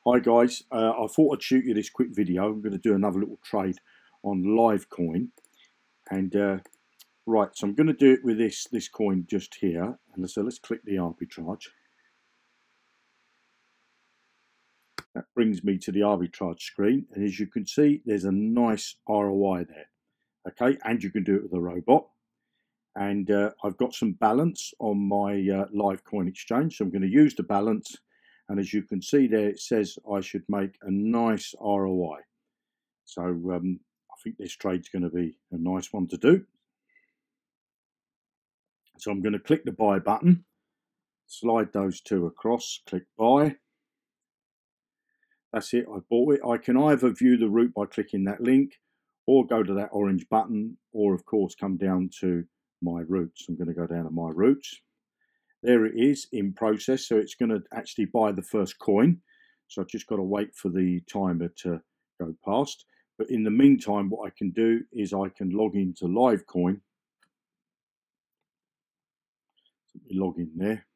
Hi guys, I thought I'd shoot you this quick video. I'm going to do another little trade on Livecoin, and right, so I'm going to do it with this coin just here, and so let's click the arbitrage. That brings me to the arbitrage screen, and as you can see, there's a nice ROI there. Okay, and you can do it with a robot. And I've got some balance on my Livecoin exchange, so I'm going to use the balance. And as you can see there, it says I should make a nice ROI. So I think this trade's going to be a nice one to do. So I'm going to click the buy button, slide those two across, click buy. That's it, I bought it. I can either view the route by clicking that link, or go to that orange button, or of course come down to my routes. I'm going to go down to my routes. There it is in process, so it's going to actually buy the first coin. So I've just got to wait for the timer to go past. But in the meantime, what I can do is I can log into Livecoin. Let me log in there.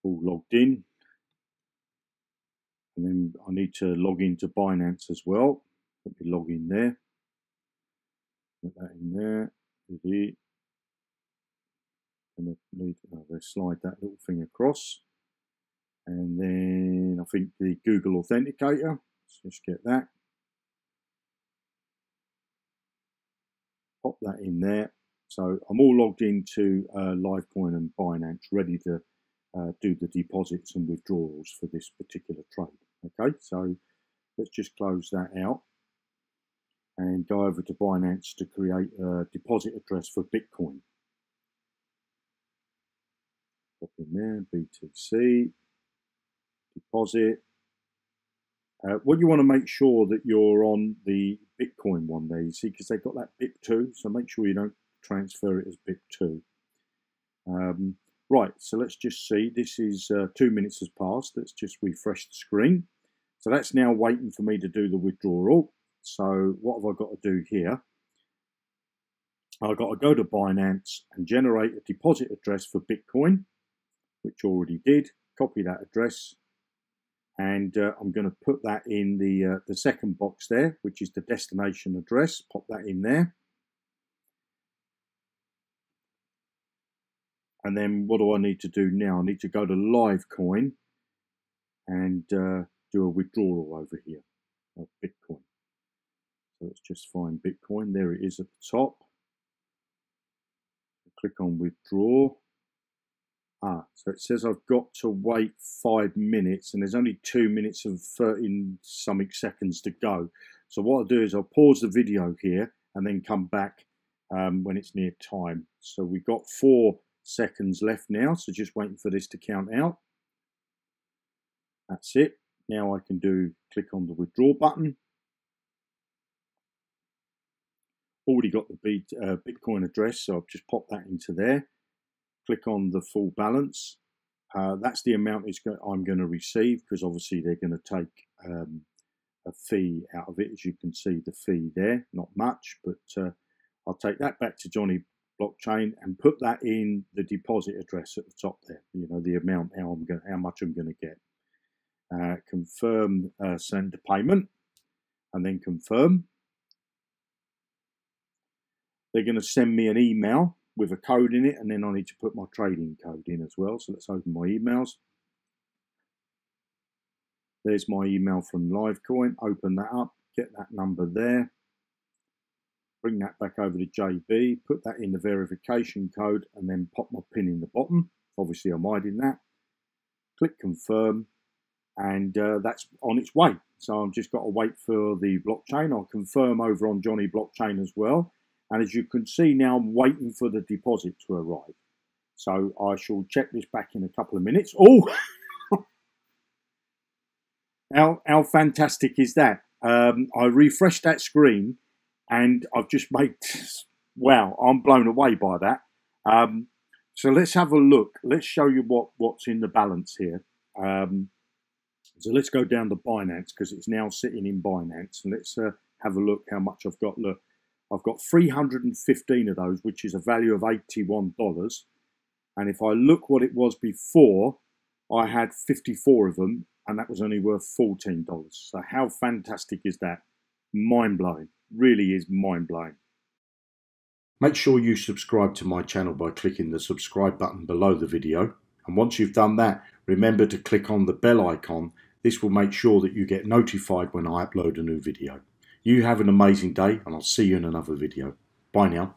All logged in. And then I need to log into Binance as well. Let me log in there. Put that in there. And I need to slide that little thing across. And then I think the Google Authenticator. Let's just get that. Pop that in there. So I'm all logged into Livecoin and Binance, ready to do the deposits and withdrawals for this particular trade. Okay, so let's just close that out and go over to Binance to create a deposit address for Bitcoin. Pop in there, BTC, deposit. What you want to make sure that you're on the Bitcoin one there, you see, because they've got that BIP2, so make sure you don't transfer it as BIP2. Right, so let's just see, this is 2 minutes has passed. Let's just refresh the screen. So that's now waiting for me to do the withdrawal. So what have I got to do here? I've got to go to Binance and generate a deposit address for Bitcoin, which already did. Copy that address, and I'm going to put that in the second box there, which is the destination address. Pop that in there. And then what do I need to do now? I need to go to Livecoin and do a withdrawal over here of Bitcoin. So let's just find Bitcoin. There it is at the top. Click on withdraw. So it says I've got to wait 5 minutes, and there's only 2 minutes and 30 something seconds to go. So what I'll do is I'll pause the video here and then come back when it's near time. So we've got 4 seconds left now, so just waiting for this to count out. That's it. Now I can click on the withdraw button. Already got the Bitcoin address, so I've just popped that into there. Click on the full balance. That's the amount I'm going to receive, because obviously they're going to take a fee out of it. As you can see, the fee there, not much, but I'll take that back to Johnny Blockchain and put that in the deposit address at the top there. You know, the amount, how much I'm going to get. Confirm send the payment, and then confirm. They're going to send me an email with a code in it, and then I need to put my trading code in as well. So let's open my emails. There's my email from Livecoin. Open that up, get that number there, bring that back over to JB, put that in the verification code, and then pop my PIN in the bottom. Obviously I'm hiding that. Click confirm, and that's on its way. So I've just got to wait for the blockchain. I'll confirm over on Johnny Blockchain as well. And as you can see now, I'm waiting for the deposit to arrive. So I shall check this back in a couple of minutes. Oh, how fantastic is that? I refreshed that screen and I've just made, wow, I'm blown away by that. So let's have a look. Let's show you what's in the balance here. So let's go down to Binance, because it's now sitting in Binance. And let's have a look how much I've got. Look, I've got 315 of those, which is a value of $81. And if I look what it was before, I had 54 of them, and that was only worth $14. So how fantastic is that? Mind-blowing. Really is mind-blowing. Make sure you subscribe to my channel by clicking the subscribe button below the video. And once you've done that, remember to click on the bell icon. This will make sure that you get notified when I upload a new video. You have an amazing day, and I'll see you in another video. Bye now.